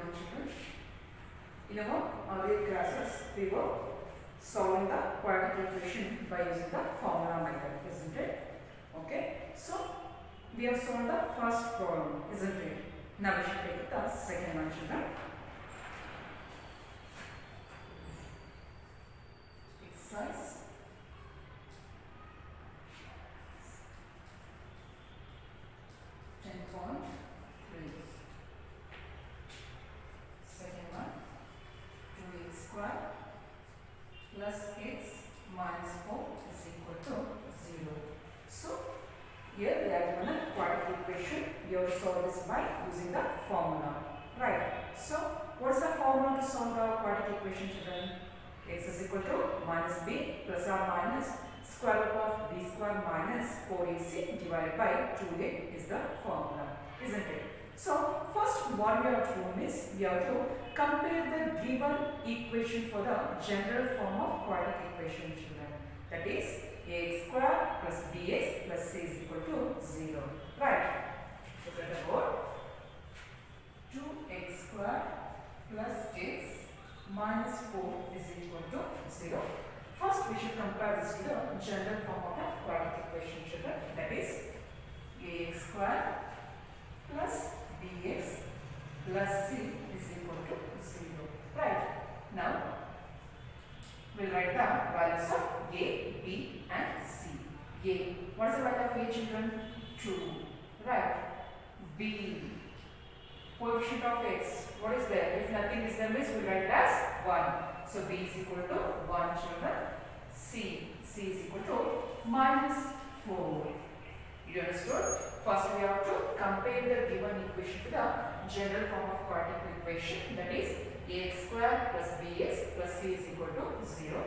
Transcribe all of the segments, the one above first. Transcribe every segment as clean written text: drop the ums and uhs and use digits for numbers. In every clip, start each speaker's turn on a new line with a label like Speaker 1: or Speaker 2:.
Speaker 1: morning, children. In our earlier classes, we were solving the quadratic equation by using the formula method, isn't it? Okay. So we have solved the first problem, isn't it? Now we should take the second one, children. Exercise 10.3. Second one, 2x square plus x minus 4 is equal to 0. So here we are given a quadratic equation. We have to solve this by using the formula. Right. So what is the formula to solve the quadratic equation, children? X is equal to minus b plus or minus square root of b square minus 4ac divided by 2a is the formula, isn't it? So first what we have to do is we have to compare the given equation for the general form of quadratic equation, children. That is ax square plus bx plus c is equal to 0. Right. Look at the board. 2x square plus x minus 4 is equal to 0. First we should compare this to the general form of a quadratic equation, children. That is ax square plus bx plus c is equal to 0. Right. Now we'll write the values of a, b and c. A. What is the value of a, children? 2. Right. B. Coefficient of x. What is there? If nothing is there, means we write it as 1. So b is equal to 1, children. C is equal to minus 4. You understood? First we have to compare the given equation to the general form of quadratic equation, that is ax square plus bx plus c is equal to 0.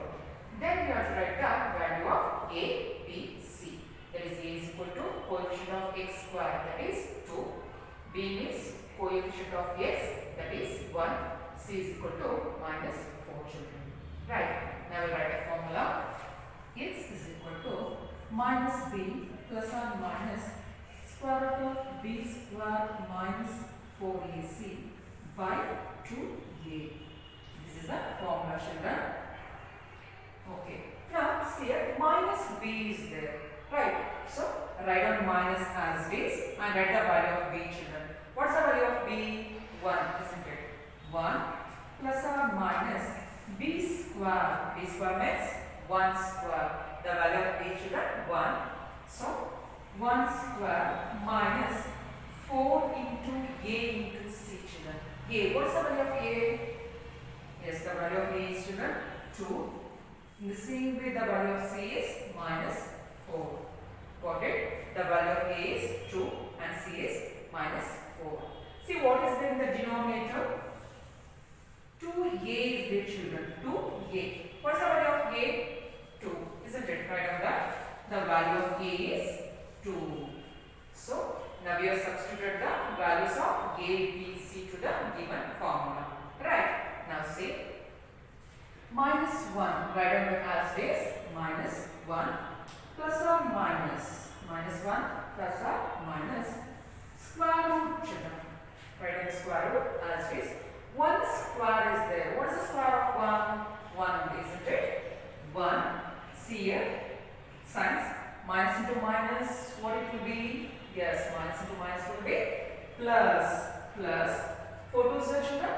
Speaker 1: Then we have to write the value of a, b, c. That is a is equal to coefficient of x square, that is 2. B means coefficient of x, that is 1. C is equal to minus 4, children. Right. Now we write a formula. X is equal to minus b plus or minus square root of b square minus 4ac by 2a. This is the formula, children. Okay. Now see here minus b is there. Right. So write down minus as it is and write the value of b, children. What's the value of b? 1, isn't it? 1 plus or minus b square. B square means 1 square. The value of b, children, 1. So 1 square minus 4 into a into c, children. A. What's the value of a? Yes, the value of a is, children, 2. In the same way, the value of c is minus 4. Got it? The value of a is 2 and c is minus 4. See what is there in the denominator? 2a is there, children. 2a. What's the value of a? 2. Isn't it? Write down that. The value of a is 2. So now we have substituted the values of a, b, c to the given formula. Right. Now see. Minus 1. Write down it as this. Minus 1 plus or minus. Minus 1 plus or minus square root, children. Write down the square root as this. 1 square is there. What is the square of 1? 1, isn't it? 1. See here. Signs. Minus into minus. What it will be? Yes, minus into minus will be plus. Plus. 4 2s are, children?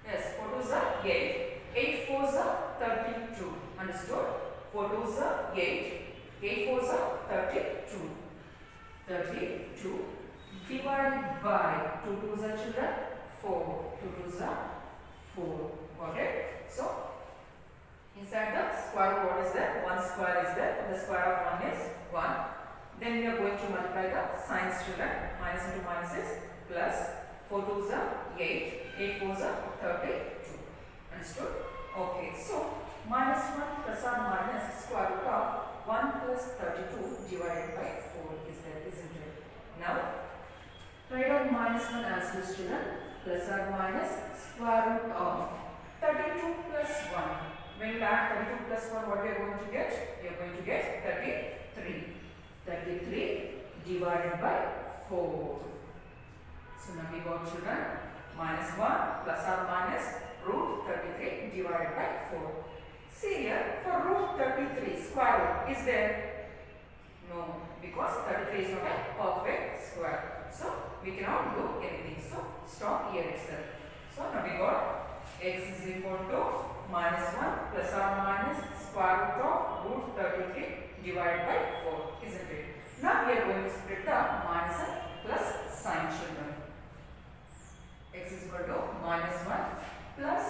Speaker 1: Yes, 4 2s are 8. 8 4s are 32. Understood? 4 2s are 8. 8 4s are 32. 32 divided by 2 2s are, children, 4. 2 2s are 4. Got it? So inside the square root, what is there? 1 square is there. The square of 1 is 1. Then we are going to multiply the signs, children. Minus into minus is plus. 4 2s are 8. 8 4s are 32. Understood? Okay. So minus 1 plus or minus square root of 1 plus 32 divided by 4 is there, isn't it? Now write out minus 1 as this, children. Plus or minus square root of 32 plus 1. When you add 32 plus 1, what we are going to get? We are going to get 33. 33 divided by 4. So now we got, children, minus 1 plus or minus root 33 divided by 4. See here, for root 33 square root is there? No, because 33 is not a perfect square. So we cannot do anything. So stop here itself. So now we got x is equal to minus 1 plus or minus square root of root 33 divided by 4, isn't it? Now we are going to split the minus and plus sign, children. X is equal to minus 1 plus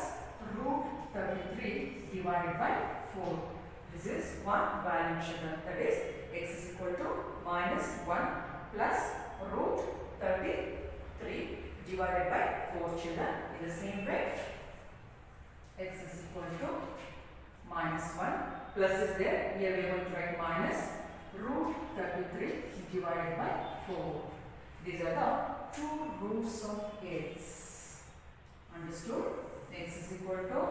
Speaker 1: root 33 divided by 4. This is one value, children. That is x is equal to minus 1 plus root 33 divided by 4, children. In the same way, x is equal to minus 1 plus is there. Here we are going to write minus root 33 divided by 4. These are the two roots of x. Understood? X is equal to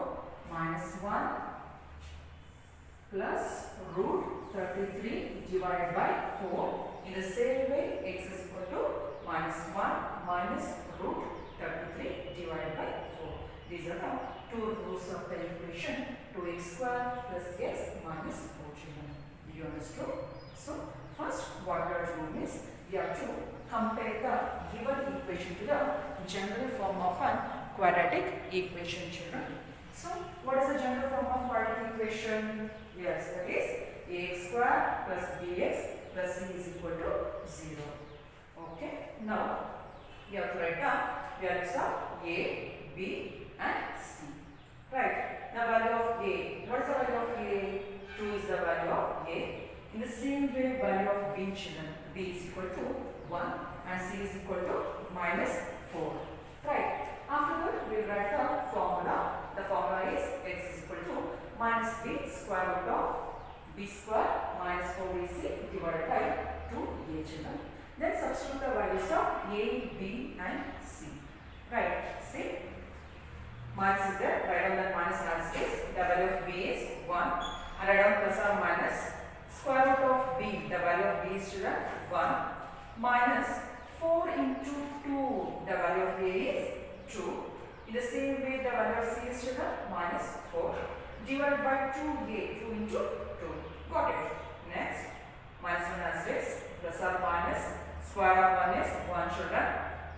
Speaker 1: minus 1 plus root 33 divided by 4. In the same way, x is equal to minus 1 minus root 33 divided by 4. These are the two roots of the equation 2x square plus x minus 4, children. Did you understand? So, first what we are doing is we have to compare the given equation to the general form of a quadratic equation, children. So, what is the general form of quadratic equation? Yes, that is ax square plus bx plus c is equal to 0. Okay. Now, we have to write down values of a, b and c. Right. Now, value of a. What is the value of a? 2 is the value of a. In the same way, value of b, children. B is equal to 1 and c is equal to minus 4. Right. After that, we will write the formula. The formula is x is equal to minus b square root of b square minus 4ac divided by 2a, children. Then substitute the values of a, b and c. Right. See, minus is there. Write down that minus as is. The value of b is 1 and write down plus or minus square root of b. The value of b is, children, 1 minus 4 into 2. The value of a is 2. In the same way, the value of c is, children, minus 4 divided by 2a. 2 into 2. Got it. Next, minus 1 as is plus or minus square of 1 is 1, children.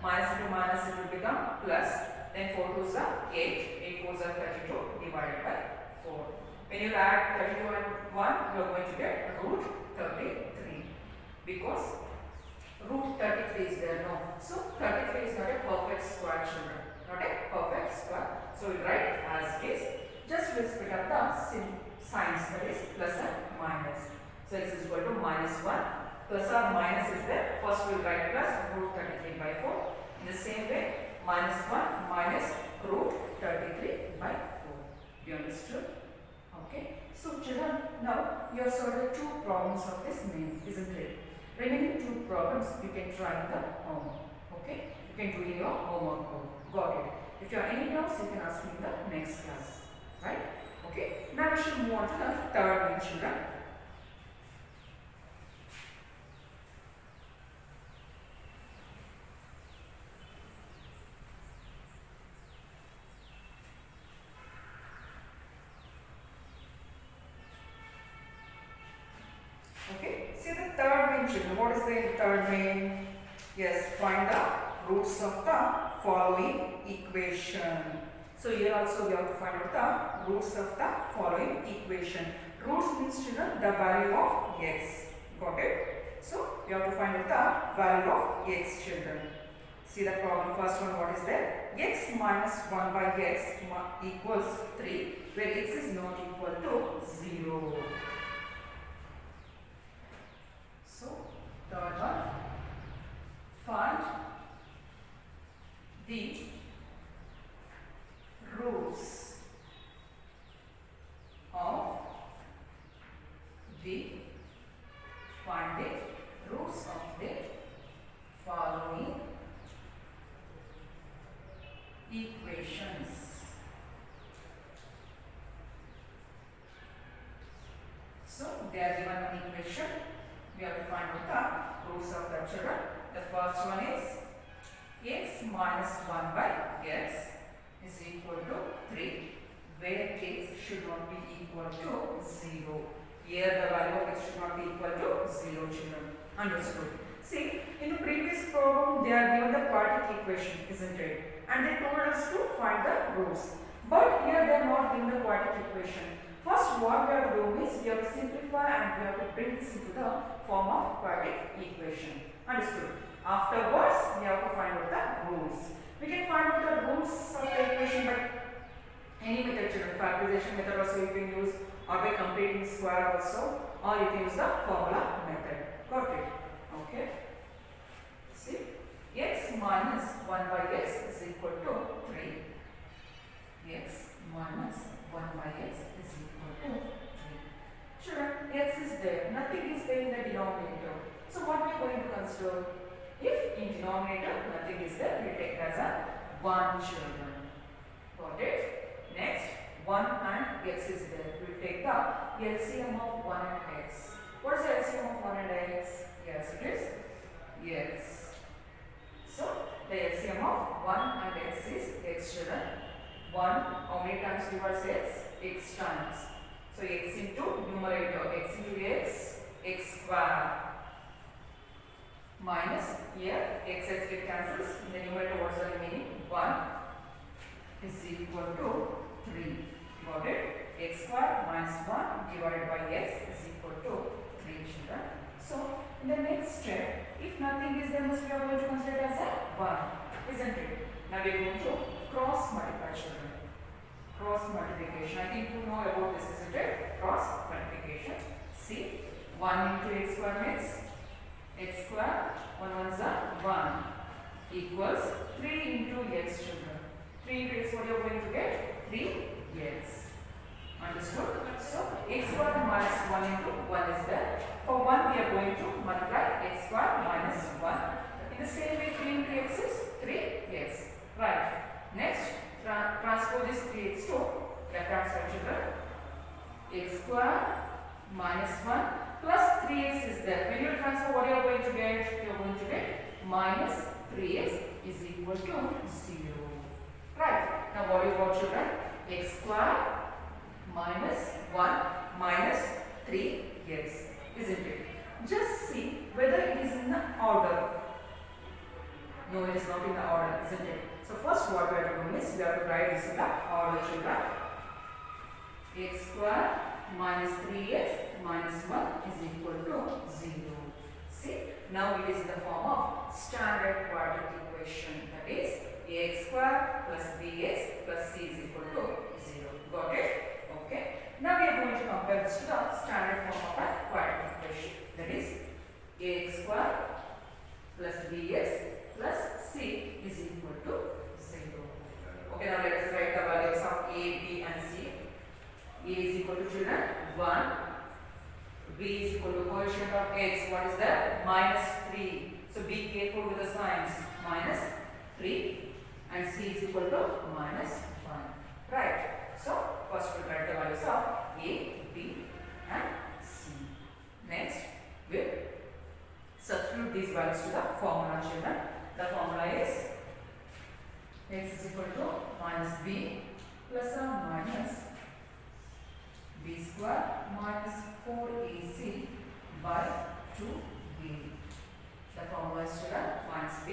Speaker 1: Minus into minus it will become plus. Then 4 2s are 8. 8 4s are 32 divided by 4. When you add 32 and 1, you are going to get root 33 because root 33 is there now. So 33 is not a perfect square, children. Not a perfect square. So we write as is. Just we'll split up the signs, that is plus and minus. So x is equal to minus 1. Plus or minus is there. First we'll write plus root 33 by 4. In the same way, minus 1 minus root 33 by 4. You understood? Okay. So children, now you have solved 2 problems of this main, isn't it? Remaining 2 problems you can try in the home. Okay. You can do in your homework home. Got it. If you have any doubts, you can ask me in the next class. Right? Okay. Now we should move on to the third one, children. Okay, see the third main, children. What is the third main? Yes, find the roots of the following equation. So here also we have to find out the roots of the following equation. Roots means, children, the value of x. Got it? So you have to find out the value of x, children. See the problem. First one, what is there? X minus 1 by x equals 3, where x is not equal to 0. So, third one, find the roots of the following equations. So, they are given an equation. We have to find out the roots of the children. The first one is x minus 1 by x is equal to 3, where x should not be equal to 0. Here the value of x should not be equal to 0, children. Understood? See, in the previous problem they are given the quadratic equation, isn't it? And they told us to find the roots. But here they are not given the quadratic equation. First what we have to do is we have to simplify and we have to bring this into the form of quadratic equation. Understood? Afterwards we have to find out the rules. We can find out the rules of the equation by any method, children. Factorization method also you can use, or by completing square also, or you can use the formula method. Got it? Okay. See, x minus 1 by x is equal to 3. X minus 1 by x is equal to 3. Children, x is there. Nothing is there in the denominator. So what we are going to consider? If in denominator nothing is there, we take as a 1, children. Got it? Next, 1 and x is there. We take the LCM of 1 and x. What is the LCM of 1 and x? Yes, it is x. So the LCM of 1 and x is x, children. 1, how many times divides x? X times. So x into numerator, x into x, x square. Minus here x get cancels. In the numerator, what is the remaining? 1 is equal to 3. Got it? X square minus 1 divided by x is equal to 3, children. So in the next step, if nothing is there, we are going to consider it as a 1, isn't it? Now we are going to cross multiply, children. Cross multiplication. I think you know about this, isn't it? Cross multiplication. See, 1 into x square means x square, 1 1 is 1, equals 3 into x, children. 3 into x, what you are going to get? 3x. Understood? So x square minus 1 into 1 is there. For 1 we are going to multiply x square minus 1. In the same way, 3 into x is 3x. Right. Next, transpose this 3x to left hand side, children. X square minus 1 plus 3x is there. When you transfer, what you are going to get? You are going to get minus 3x is equal to 0. Right. Now what you got, children? X square minus 1 minus 3x, isn't it? Just see whether it is in the order. No, it is not in the order, isn't it? So first what we have to do is we have to write this in the order, children. X square minus 3x minus 1 is equal to 0. See, now it is in the form of standard quadratic equation, that is ax square plus bx plus c is equal to 0. Got it? Okay. Now we are going to compare this to the standard form of a quadratic equation, that is ax square plus bx plus c is equal to 0. Okay, now let us write the values of a, b and c. A is equal to, children, 1. B is equal to coefficient of x. What is that? Minus 3. So be careful with the signs. Minus 3. And c is equal to minus 1. Right. So first we write the values of a, b and c. Next, we will substitute these values to the formula, children. The formula is x is equal to minus b plus or minus b square minus 4ac by 2b. The formula is, children, minus b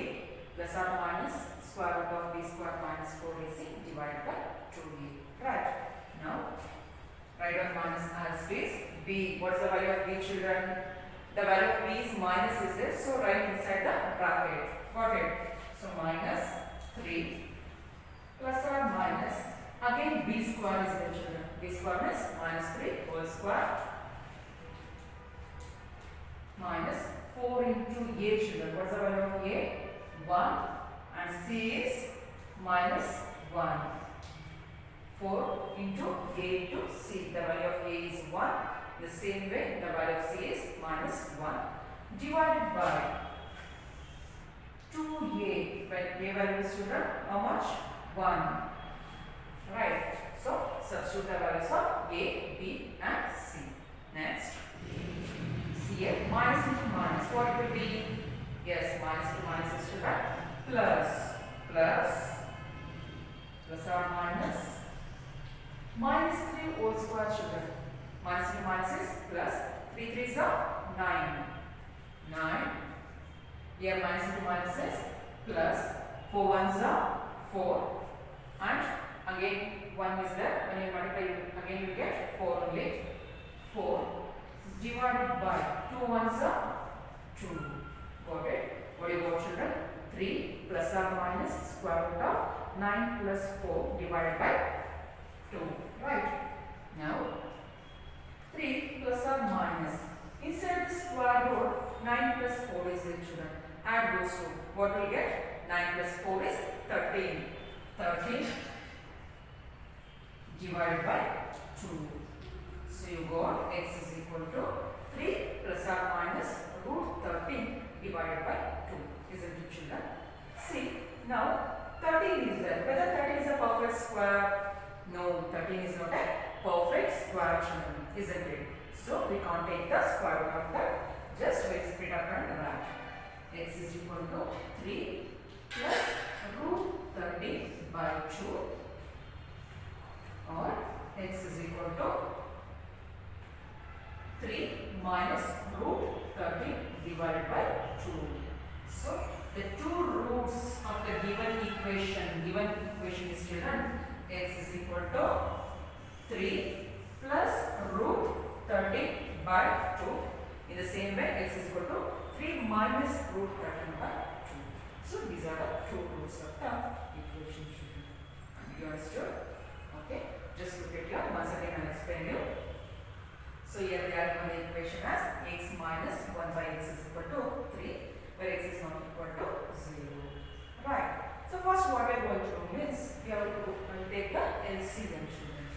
Speaker 1: plus or minus square root of b square minus 4ac divided by 2b. Right. Now, write down minus as space b. What is the value of b, children? The value of b is minus, is there? So write inside the bracket. Got it? So minus 3 plus or minus, again b square is there, children. B square is minus 3 whole square minus 4 into a, children. What is the value of a? 1. And c is minus 1. 4 into a into c. The value of a is 1. The same way, the value of c is minus 1 divided by 2a. When a value is, children, how much? 1. Right. So substitute the values of a, b and c. Next, c minus into minus. What will be? Yes, minus to minus is, children, plus or minus 3 whole square children. Minus 3 minus is plus 3 3s are 9. 9. Here minus 2 minus is plus 4 1s are 4. And again 1 is there. When you multiply again you get 4 only. 4 divided by 2 1s are 2. Got it? What do you got children? 3 plus or minus square root of 9 plus 4 divided by 2. Right? Now 3 plus or minus. Inside the square root 9 plus 4 is the children. Add those two. What will get? 9 plus 4 is 13. 13 divided by 2. So you got x is equal to 3 plus or minus root 13 divided by 2. Isn't it children? See, now 13 is there. Whether 13 is a perfect square? No, 13 is not a perfect square children. Isn't it? So we can't take the square root of that. Just we split up and write. X is equal to 3 plus root 13 by 2, or x is equal to 3 minus root 13 divided by 2. So the two roots of the given equation is given. X is equal to 3 plus root 13 by 2. In the same way, x is equal to 3 minus root 13 by 2. So these are the two roots of the equation. You understood? Okay. Just look at here. Once again, I'll explain you. So here we are given the equation as x minus 1 by x is equal to 3, where x is not equal to 0. Right. So first what we are going to do means we have to take the LCM children.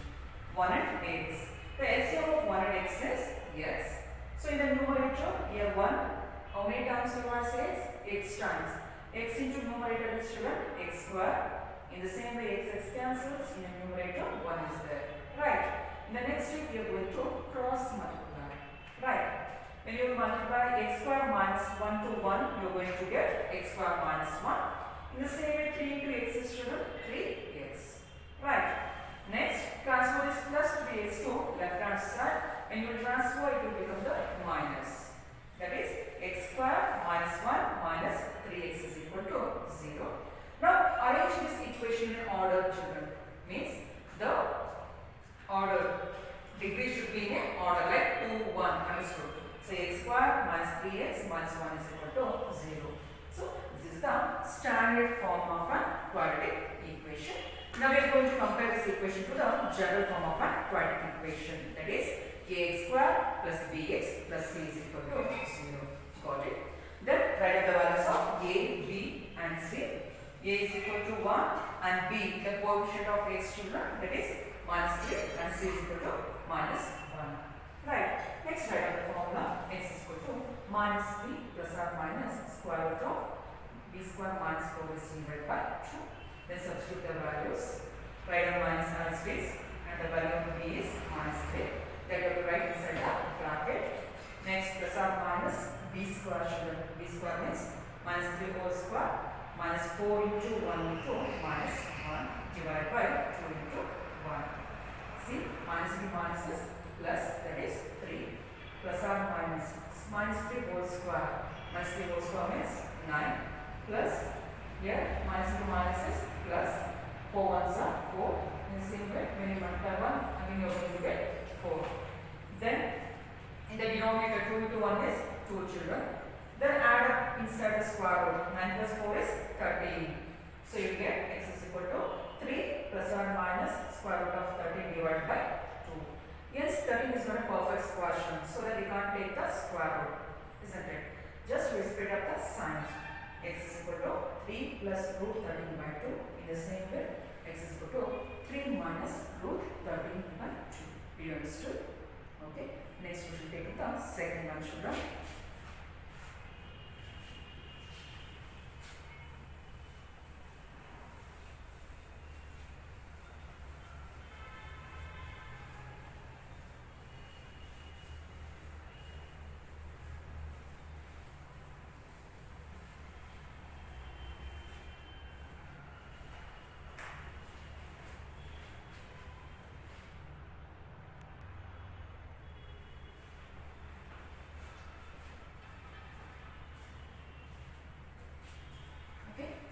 Speaker 1: 1 and x. The LCM of 1 and x is x. So in the numerator here 1, how many times you are says? X times. X into numerator is children x square. In the same way x cancels, in the numerator 1 is there. Right. In the next step we are going to cross multiply. Right. When you multiply x square minus 1 to 1, you are going to get x square minus 1. In the same way 3 into x is children 3x. Right. Next, transfer this plus 3x to left hand side. When you transfer, it will become the minus. That is x square minus 1 minus 3x is equal to 0. Now arrange this equation in order children. Means the order degree should be in order like 2, 1. Understood? So x square minus 3x minus 1 is equal to 0. So this is the standard form of a quadratic equation. Now we are going to compare this equation to the general form of a quadratic equation. That is ax square plus bx plus c is equal to 0. Got it? Then write the values of a, b and c. A is equal to 1 and b the coefficient of x children, that is minus 3, and c is equal to minus 1. Right. Next write the formula x is equal to minus 3 plus or minus square root of b square minus 4 is divided by 2. Then substitute the values. Write the minus as it is, and the value of b is minus 3. That will be right inside the bracket. Next plus or minus b square children. B square means minus 3 whole square minus 4 into 1 into minus 1 divided by 2 into 1. See, minus b minus is plus, that is 3 plus or minus 3 whole square. Minus 3 whole square means 9 plus here minus 2 minus is plus 4 ones are 4. In the same way, when you multiply 1, again you are going to get 4. Then in the denominator 2 into 1 is 2 children. Then add up inside the square root. 9 plus 4 is 13. So you get x is equal to 3 plus or minus square root of 13 divided by 2. Yes, 13 is not a perfect question, so that we can't take the square root, isn't it? Just we split up the signs. X is equal to 3 plus root 13 by 2. In the same way, x is equal to 3 minus root 13 by 2. You understood? Okay. Next we should take the second one children.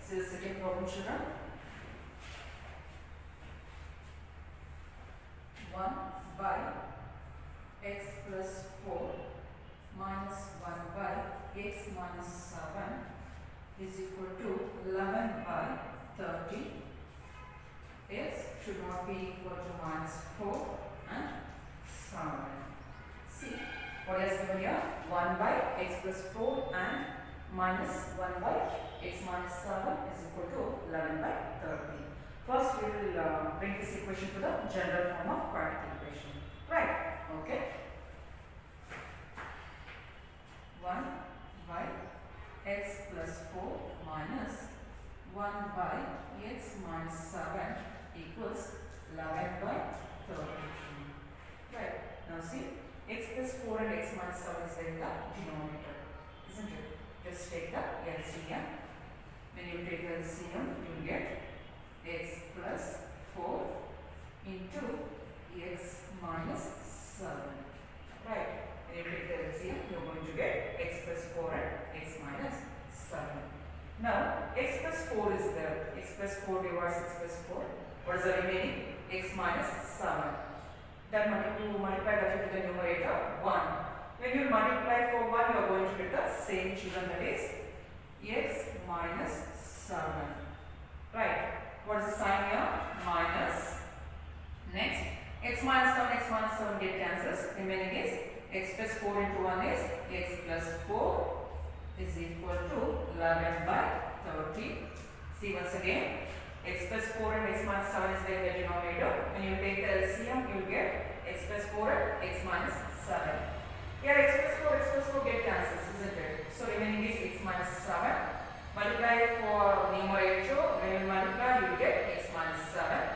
Speaker 1: See the second problem, children. 1 by x plus 4 minus 1 by x minus 7 is equal to 11 by 30. X should not be equal to minus 4 and 7. See what is given here? 1 by x plus 4 and minus 1 by x minus 7 is equal to 11 by 30. First we will bring this equation to the general form of quadratic equation. Right? Okay. 1 by x plus 4 minus 1 by x minus 7 equals 11 by 30. Right. Now see, x plus 4 and x minus 7 is in the denominator, isn't it? Just take the LCM. When you take the LCM, you will get x plus 4 into x minus 7. Right. When you take the LCM, you are going to get x plus 4 and x minus 7. Now, x plus 4 is there. X plus 4 divides x plus 4. What is the remaining? X minus 7. Then multiply that into the numerator 1. When you multiply for 1, you are going to get the same, children, that is x minus 7. Right. What is the sign here? Minus. Next, x minus 7 get cancels. Remaining is x plus 4 into 1 is x plus 4 is equal to 11 by 30. See once again, x plus 4 and x minus 7 is there in the denominator. When you take the LCM, you will get x plus 4 and x minus 7. Here x plus 4 get cancels, isn't it? So remaining is x minus 7. Multiply for numerator. When you multiply, you will get x minus 7.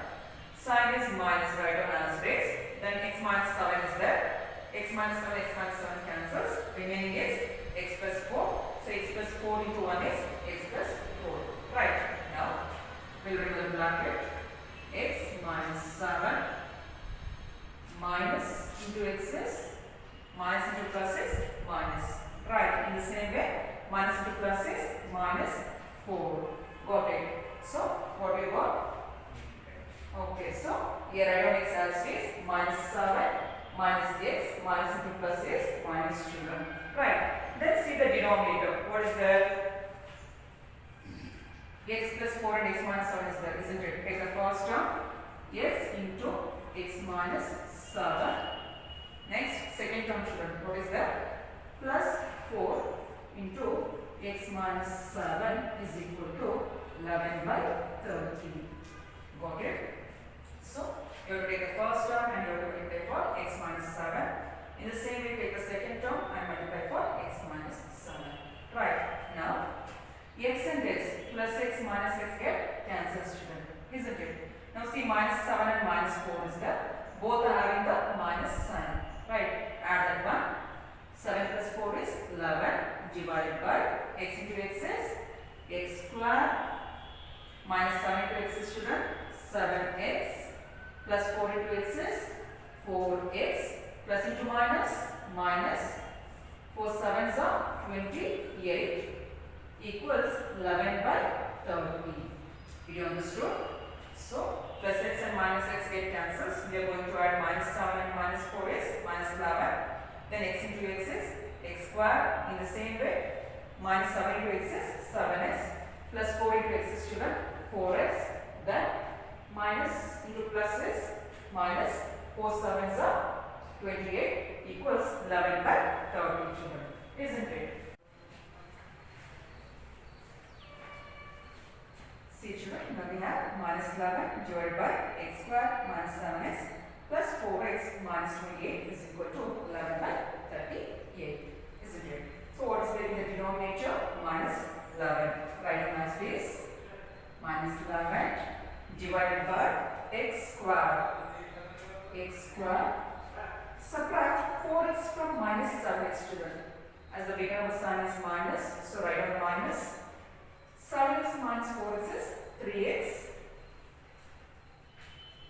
Speaker 1: Sign is minus, right on as it is. Then x minus 7 is there. X minus 7 cancels. Remaining is x plus 4. So x plus 4 into 1 is x plus 4. Right. Now, we'll remove the bracket. X minus 7 minus into x is minus into plus is minus. Right. In the same way, minus into plus is minus 4. Got it. So, what we got? Okay. So, here I on x as is minus 7 minus x minus into plus is minus, children. Right. Let's see the denominator. What is there? X plus 4 and x minus 7 is there, isn't it? Take the first term, x into x minus 7. Next, second term, children. What is there? Plus 4 into x minus 7 is equal to 11 by 30. Got it? So, you have to take the first term and you have to multiply for x minus 7. In the same way, take the second term and multiply for x minus 7. Right. Now, x and x plus x minus x get cancels, children, isn't it? Now see, minus 7 and minus 4 is there. Both are having the minus sign. Right. Add that one. 7 plus 4 is 11 divided by x into x is x square minus 7 into x is, children, 7x plus 4 into x is 4x plus into minus minus 4 7s are 28 equals 11 by 30. Did you understood? So, plus x and minus x get cancels. We are going to add minus 7 and minus 4 is minus 11. Then x into x is x square. In the same way, minus 7 into x is 7x plus 4 into x is, children, 4x. Then minus into plus is minus 4 7s are 28 equals 11 by 30, children, isn't it? See, children, now we have minus 11 divided by x square minus 7x plus 4x minus 28 is equal to 11 by 38, isn't it? So, what is there in the denominator? Minus 11. Write down as this. Minus 11 divided by x square. X square. Subtract 4x from minus 7x, children. As the beginning of the sign is minus, so write down minus. 7x minus 4x is 3x.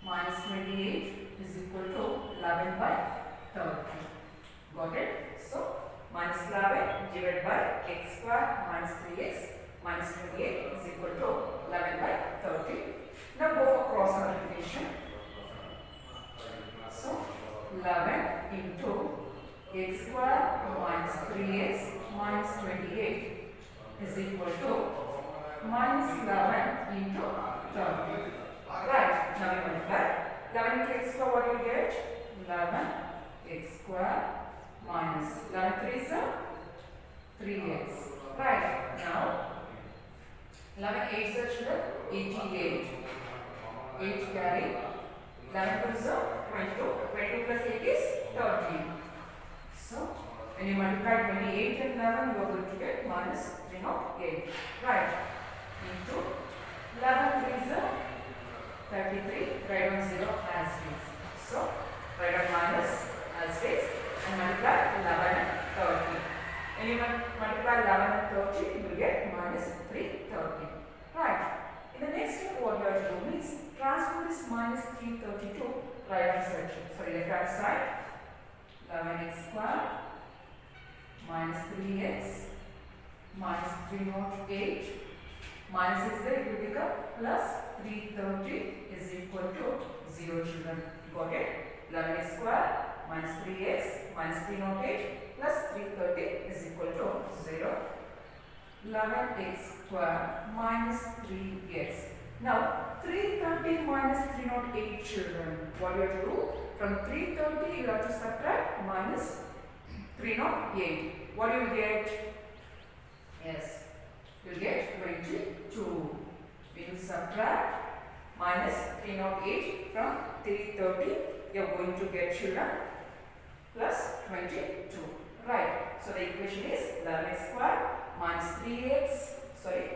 Speaker 1: Minus 28 is equal to 11 by 30. Got it? So, minus 11 divided by x square minus 3x minus 28 is equal to 11 by 30. Now go for cross multiplication. So 11 into x square minus 3x minus 28 is equal to minus 11 into 30. Right, now we multiply. 11 into x square, what do you get? 11 x square minus 11 3 is 3x. Right, now 11 8 is 88. 8 carry. 11 2 is 22. 22 plus 8 is 30. So when you multiply 28 and 11, you are going to get minus 308. Right, into 11 3 is 33. Write down 0 as is. So write down minus as is and multiply 11 and 30. When you multiply 11 and 30, you will get minus 330. Right. In the next step, what you have to do is transform this minus 332 to right hand side. Sorry, left hand side. 11x square minus 3x minus 308 minus is there, it will become plus 330 is equal to 0, children. Got it? 11x square minus 3x minus 308 plus 330 is equal to 0. 11x square minus 3x. Now 330 minus 308, children. What you have to do? From 330 you have to subtract minus 308. What you will get? Yes, you will get 22. We will subtract minus 308 from 330. You are going to get, children, plus 22. Right. So the equation is 11x square minus 3x. Sorry.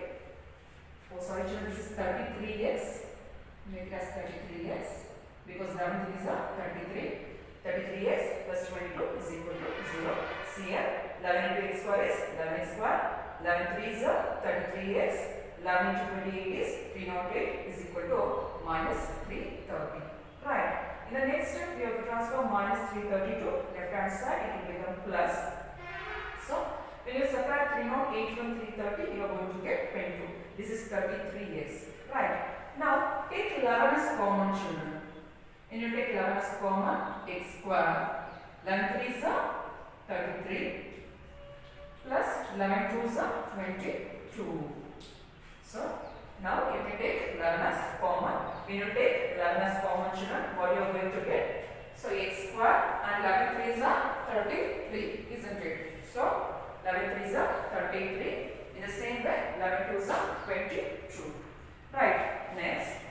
Speaker 1: Oh, sorry, children. This is 33x. Make it as 33x because 11 is 33. 33x plus 22 is equal to 0. See here, 11 into x square is 11x square. 11 3 is 33x. 11 into 28 is 308 is equal to minus 330. Right. In the next step, we have to transform minus 330 to left hand side. It will become plus. So when you subtract 308 from 330, you are going to get 22. This is 33x. Right. Now take 11 as common, children. When you take 11 as common, x square. 11 3 is 33 plus 11 2 is 22. So now you can take 11 as common. When you take 11 as common, children, what you are going to get? So x square and 11 3 is 33, isn't it? So 11 3 is 33. In the same way, 11 2 is 22. Right. Next,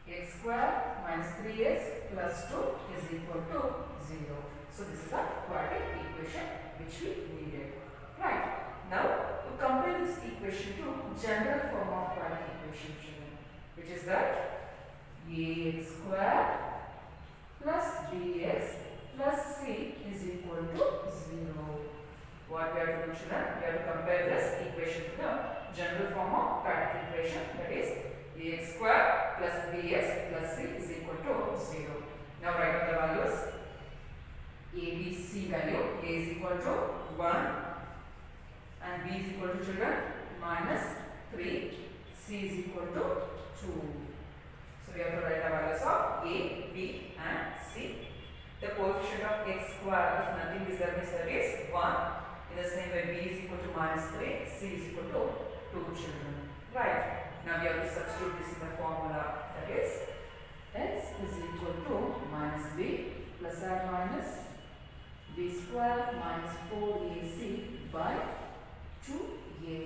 Speaker 1: x square minus 3x plus 2 is equal to 0. So this is a quadratic equation which we needed. Right. Now to compare this equation to general form of quadratic equation, which is that ax square plus bx plus c is equal to 0. What we have to do, children? We have to compare this equation to the general form of quadratic equation, that is ax square plus bx plus c is equal to 0. Now write down the values. A, B, C value. A is equal to 1 and B is equal to, children, minus 3. C is equal to 2. So we have to write the values of A, B and C. The coefficient of x square, if nothing is there, that is 1. In the same way, B is equal to minus 3, C is equal to 2, children. Right. Now we have to substitute this in the formula, that is x is equal to minus b plus or minus b square minus 4ac by 2a.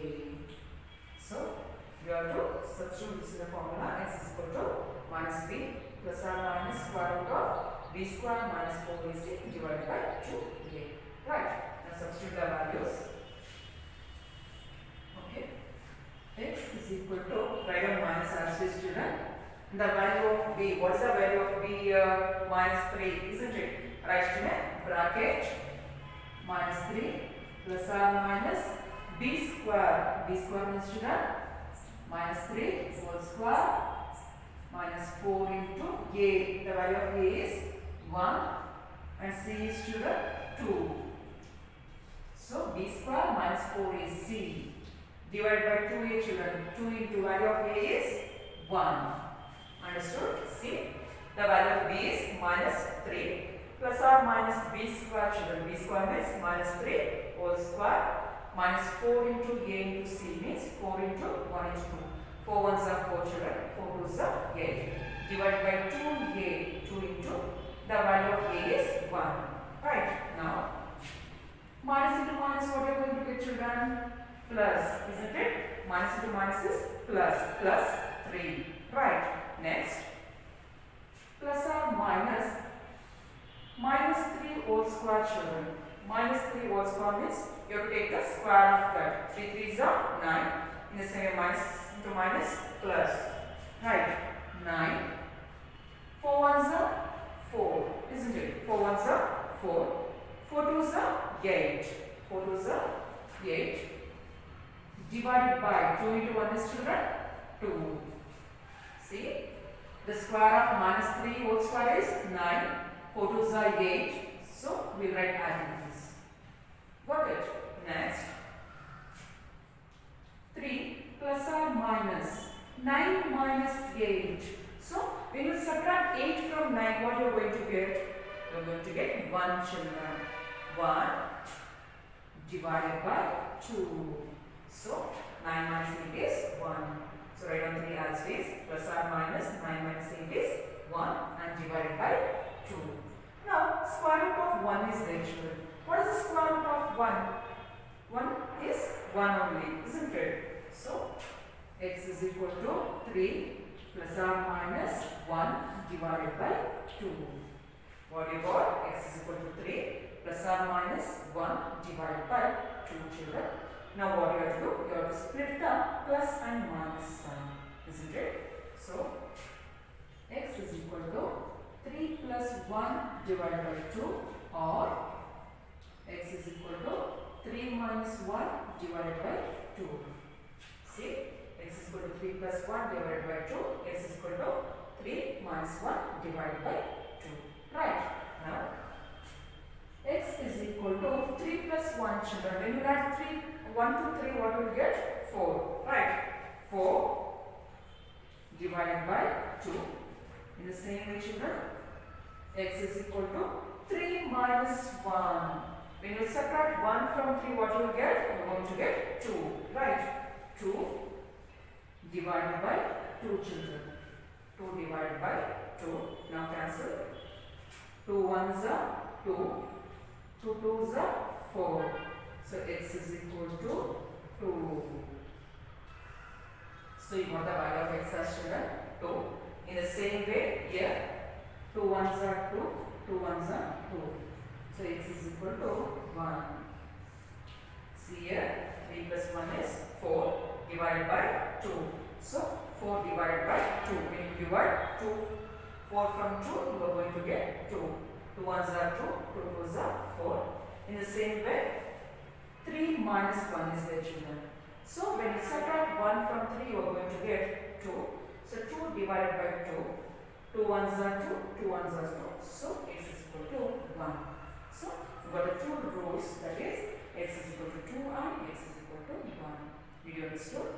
Speaker 1: So we have to substitute this in the formula. X is equal to minus b plus or minus square root of b square minus 4ac divided by 2a. Right. Now substitute the values. Okay. X is equal to, write down minus as this, children. The value of b, what is the value of b? Minus 3, isn't it? Write in a bracket minus 3 plus or minus b square. B square means, children, minus 3 whole square minus 4 into a. The value of a is 1 and c is, children, 2. So b square minus 4 is c. Divided by 2a children. 2 into value of a is 1. Understood? See? The value of b is minus 3. Plus or minus b square children. B square means minus 3 whole square. Minus 4 into a into c means 4 into 1 into 2. 4 ones are 4 children. 4 twos are 8. Divided by 2a. 2 into the value of a is 1. Right? Now, minus into minus, what are you going to get children? Plus, isn't it? Minus into minus is plus 3. Right? Next, plus or minus, minus 3 whole square children. Minus 3 whole square means you have to take the square of that. 3 3s are 9. In the same way, minus into minus plus. Right? 9. 4 ones are 4. Isn't it? 4 ones are 4. 4 twos are 8. 4 twos are 8. Divided by 2 into 1 is children 2. See? The square of minus 3 whole square is 9. 4 twos are 8. So, we will write adding this. Got it? Next. 3 plus or minus 9 minus 8. So, when you subtract 8 from 9, what you are going to get? You are going to get 1 children. 1 divided by 2. So, 9 minus 8 is 1. So, write on 3 as it is. Plus or minus 9 minus 8 is 1 and divided by 2. Now, square root of 1 is there children. What is the square root of 1? 1 is 1 only, isn't it? So, x is equal to 3 plus or minus 1 divided by 2. What you got? X is equal to 3 plus or minus 1 divided by 2 children. Now what you have to do? You have to split the plus and minus sign, isn't it? So, x is equal to 3 plus 1 divided by 2 or x is equal to 3 minus 1 divided by 2. See, x is equal to 3 plus 1 divided by 2, x is equal to 3 minus 1 divided by 2. Right? Now, x is equal to 3 plus 1 children. When you add 1 to 3, what will you get? 4. Right? 4 divided by 2. In the same way children, x is equal to 3 minus 1. When you subtract 1 from 3, what you will get? You are going to get 2. Right? 2 divided by 2 children. 2 divided by 2. Now cancel. 2 ones are 2. 2 twos are 4. So x is equal to 2. So you got the value of x as children 2. In the same way here 2 ones are 2. 2 ones are 2. So x is equal to 1. See here 3 plus 1 is 4 divided by 2. So 4 divided by 2. When you divide 4 from 2, you are going to get 2. 2 ones are 2. 2 twos are 4. In the same way 3 minus 1 is there children. So when you subtract 1 from 3, you are going to get 2. So 2 divided by 2. 2 ones are 2. 2 ones are 2. So x is equal to 1. So you got the two rules, that is x is equal to 2 and x is equal to 1. Did you understood?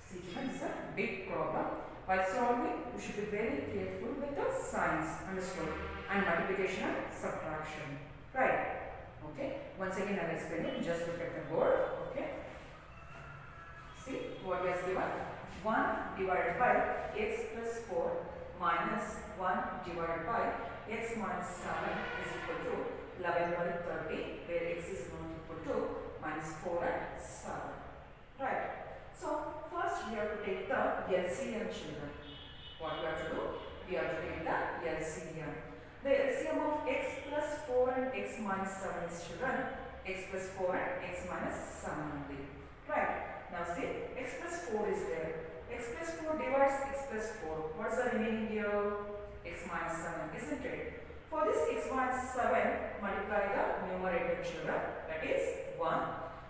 Speaker 1: See children, this is a big problem. While solving, you should be very careful with the signs, understood, and multiplication and subtraction. Right? Okay. Once again, I will explain it. Just look at the board. Okay. See what he has given. 1 divided by x plus 4 minus 1 divided by x minus 7 is equal to 11 by 30, where x is not equal to minus 4 and 7. Right. So, first we have to take the LCM children. What we have to do? We have to take the LCM. The LCM of x plus 4 and x minus 7 is children. X plus 4 and x minus 7 only. Right. Now see, x plus 4 is there. X plus 4 divides x plus 4. What is the remaining here? X minus 7, isn't it? For this x minus 7, multiply the numerator children. That is 1.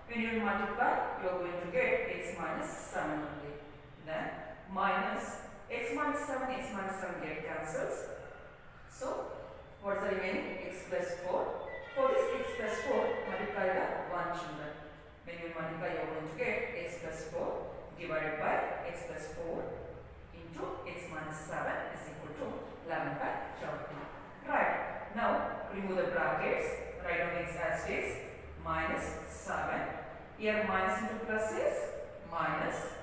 Speaker 1: When you multiply, you are going to get x minus 7 only. Then minus x minus 7 get cancels. So, what is the remaining? X plus 4. For this x plus 4, multiply the 1 children. When you multiply, you are going to get x plus 4 divided by x plus 4 into x minus 7 is equal to 11 by 30. Right. Now, remove the brackets. Write down x as it is. Minus 7. Here minus into plus is minus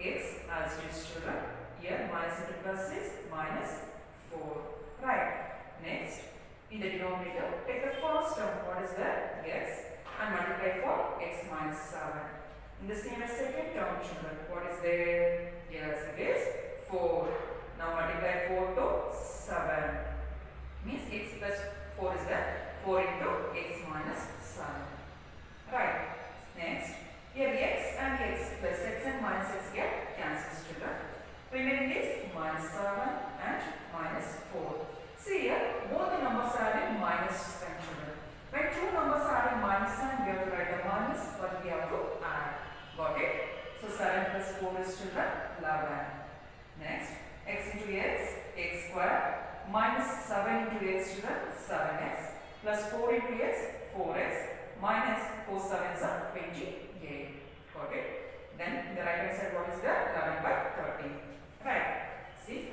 Speaker 1: x as it is, children. Here minus into plus is minus 4. Right. Next, in the denominator, take the first term. What is that? X. And multiply for x minus 7. In the same as second term, children. What is there? Yes, it is 4. Now multiply 4 to 7. Means x plus 4 is that 4 into x minus 7. Right. Next, here x and x plus x and minus x get cancelled, children. Remaining is minus 7 and minus 4. See here, both the numbers are in minus sign, children. When two numbers are in minus sign, we have to write a minus, but we have to add. Got it? So 7 plus 4 is, children, 11. Next, x into x square minus 7 into x, children, 7x plus 4 into x, 4x minus 4 7s are 28. Got it? Then the right hand side, what is that? 11 by 30. Right. See?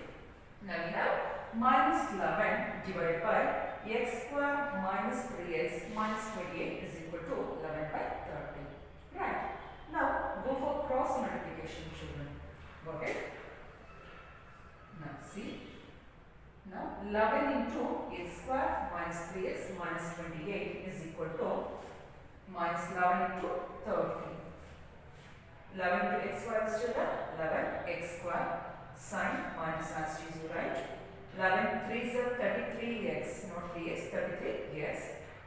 Speaker 1: Now we have minus 11 divided by x square minus 3x minus 28 is equal to 11 by 30. Right. Now go for cross multiplication, children. Got it? Now see. Now 11 into x square minus 3x minus 28 is equal to minus 11 into 30. 11 into x square is, children, 11 x square. Sign minus as you right. 11 3s are 33x, not 3x, 33, yes.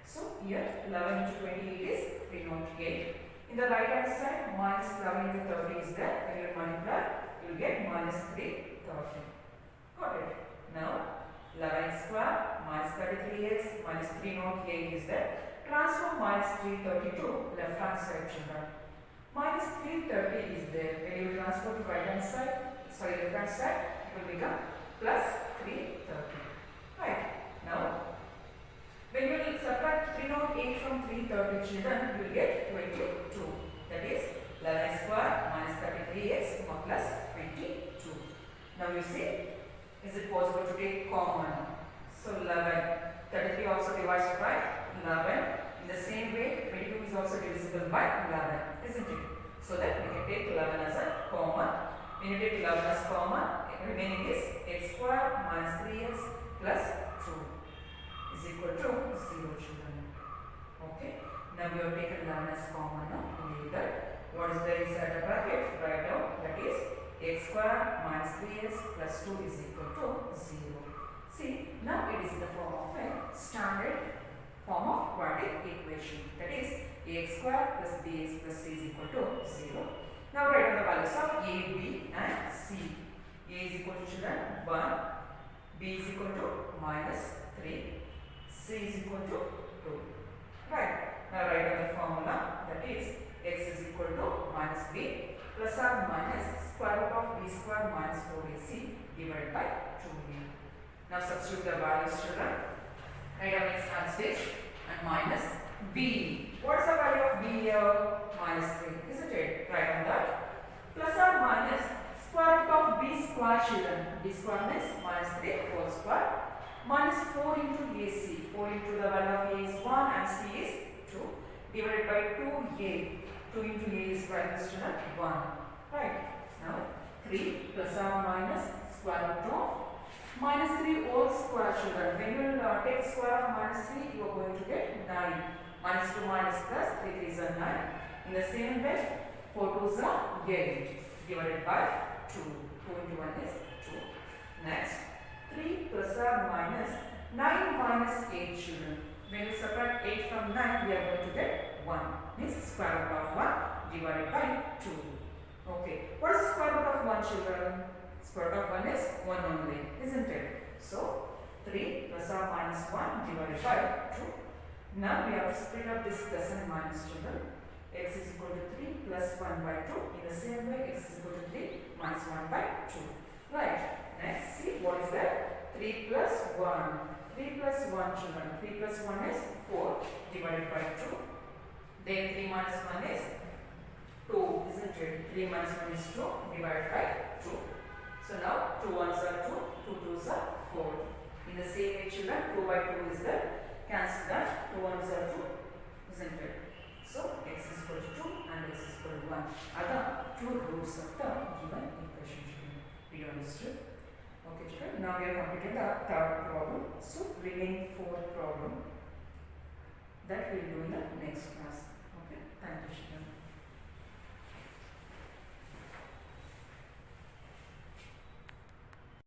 Speaker 1: So here 11 into 28 is 308. In the right hand side, minus 11 into 30 is there. When you multiply, you will get minus 330. Got it? Now 11x square minus 33x minus 308 is there. Transform minus 330 to left hand side, children. Minus 330 is there. When you transfer to right hand side, sorry, left hand side, it will become plus 330. Right. Now, when you will subtract 308 from 330, children, you will get 22. That is 11x square minus 33x plus 22. Now you see, is it possible to take common? So 11, 33 also divides by 11. In the same way, 22 is also divisible by 11, isn't it? So that we can take 11 as a common. When you take 11 as common, remaining is x square minus 3x plus 2 is equal to 0, children. Okay. Now we have taken 11 as common. Now leave that. What is there inside the bracket? Write down. That is x square minus 3x plus 2 is equal to 0. See, now it is in the form of a standard form of quadratic equation. That is ax square plus bx plus c is equal to 0. Now write down the values of a, b and c. A is equal to, children, 1, b is equal to minus 3, c is equal to 2. Right. Now write down the formula, that is x is equal to minus b plus or minus square root of b square minus 4ac divided by 2b. Now substitute the values, children. Write down x as this and minus b. What is the value of b here? Minus 3, isn't it? Write down that. Plus or minus square root of b square, children. b square means minus 3 whole square. Minus 4 into ac. 4 into the value of a is 1 and c is 2. Divided by 2a. 2 into a is value, children, 1. Right. Now 3 plus or minus square root of minus 3 whole square, children. When you will take square of minus 3, you are going to get 9. Minus 2 minus plus 3 3s are 9. In the same way, 4 2s are 8 divided by 2. 2 into 1 is 2. Next, 3 plus or minus 9 minus 8, children. When you subtract 8 from 9, we are going to get 1. Means square root of 1 divided by 2. Okay. What is the square root of 1, children? Square root of 1 is 1 only, isn't it? So 3 plus or minus 1 divided by 2. Now we have to split up this plus and minus, children. X is equal to 3 plus 1 by 2. In the same way, x is equal to 3 minus 1 by 2. Right. Next, see what is that? 3 plus 1. 3 plus 1, children. 3 plus 1 is 4 divided by 2. Then 3 minus 1 is 2, isn't it? 3 minus 1 is 2, divided by 2. So now 2 ones are 2, 2 twos are 4. In the same way, children, 2 by 2 is there. Cancel that. 2 ones are 2, isn't it? So x is equal to 2 and x is equal to 1 are the two roots of the given equation. Children, you understood? Okay, children. Now we have completed the third problem. So remaining fourth problem that we will do in the next class. Okay, thank you, children.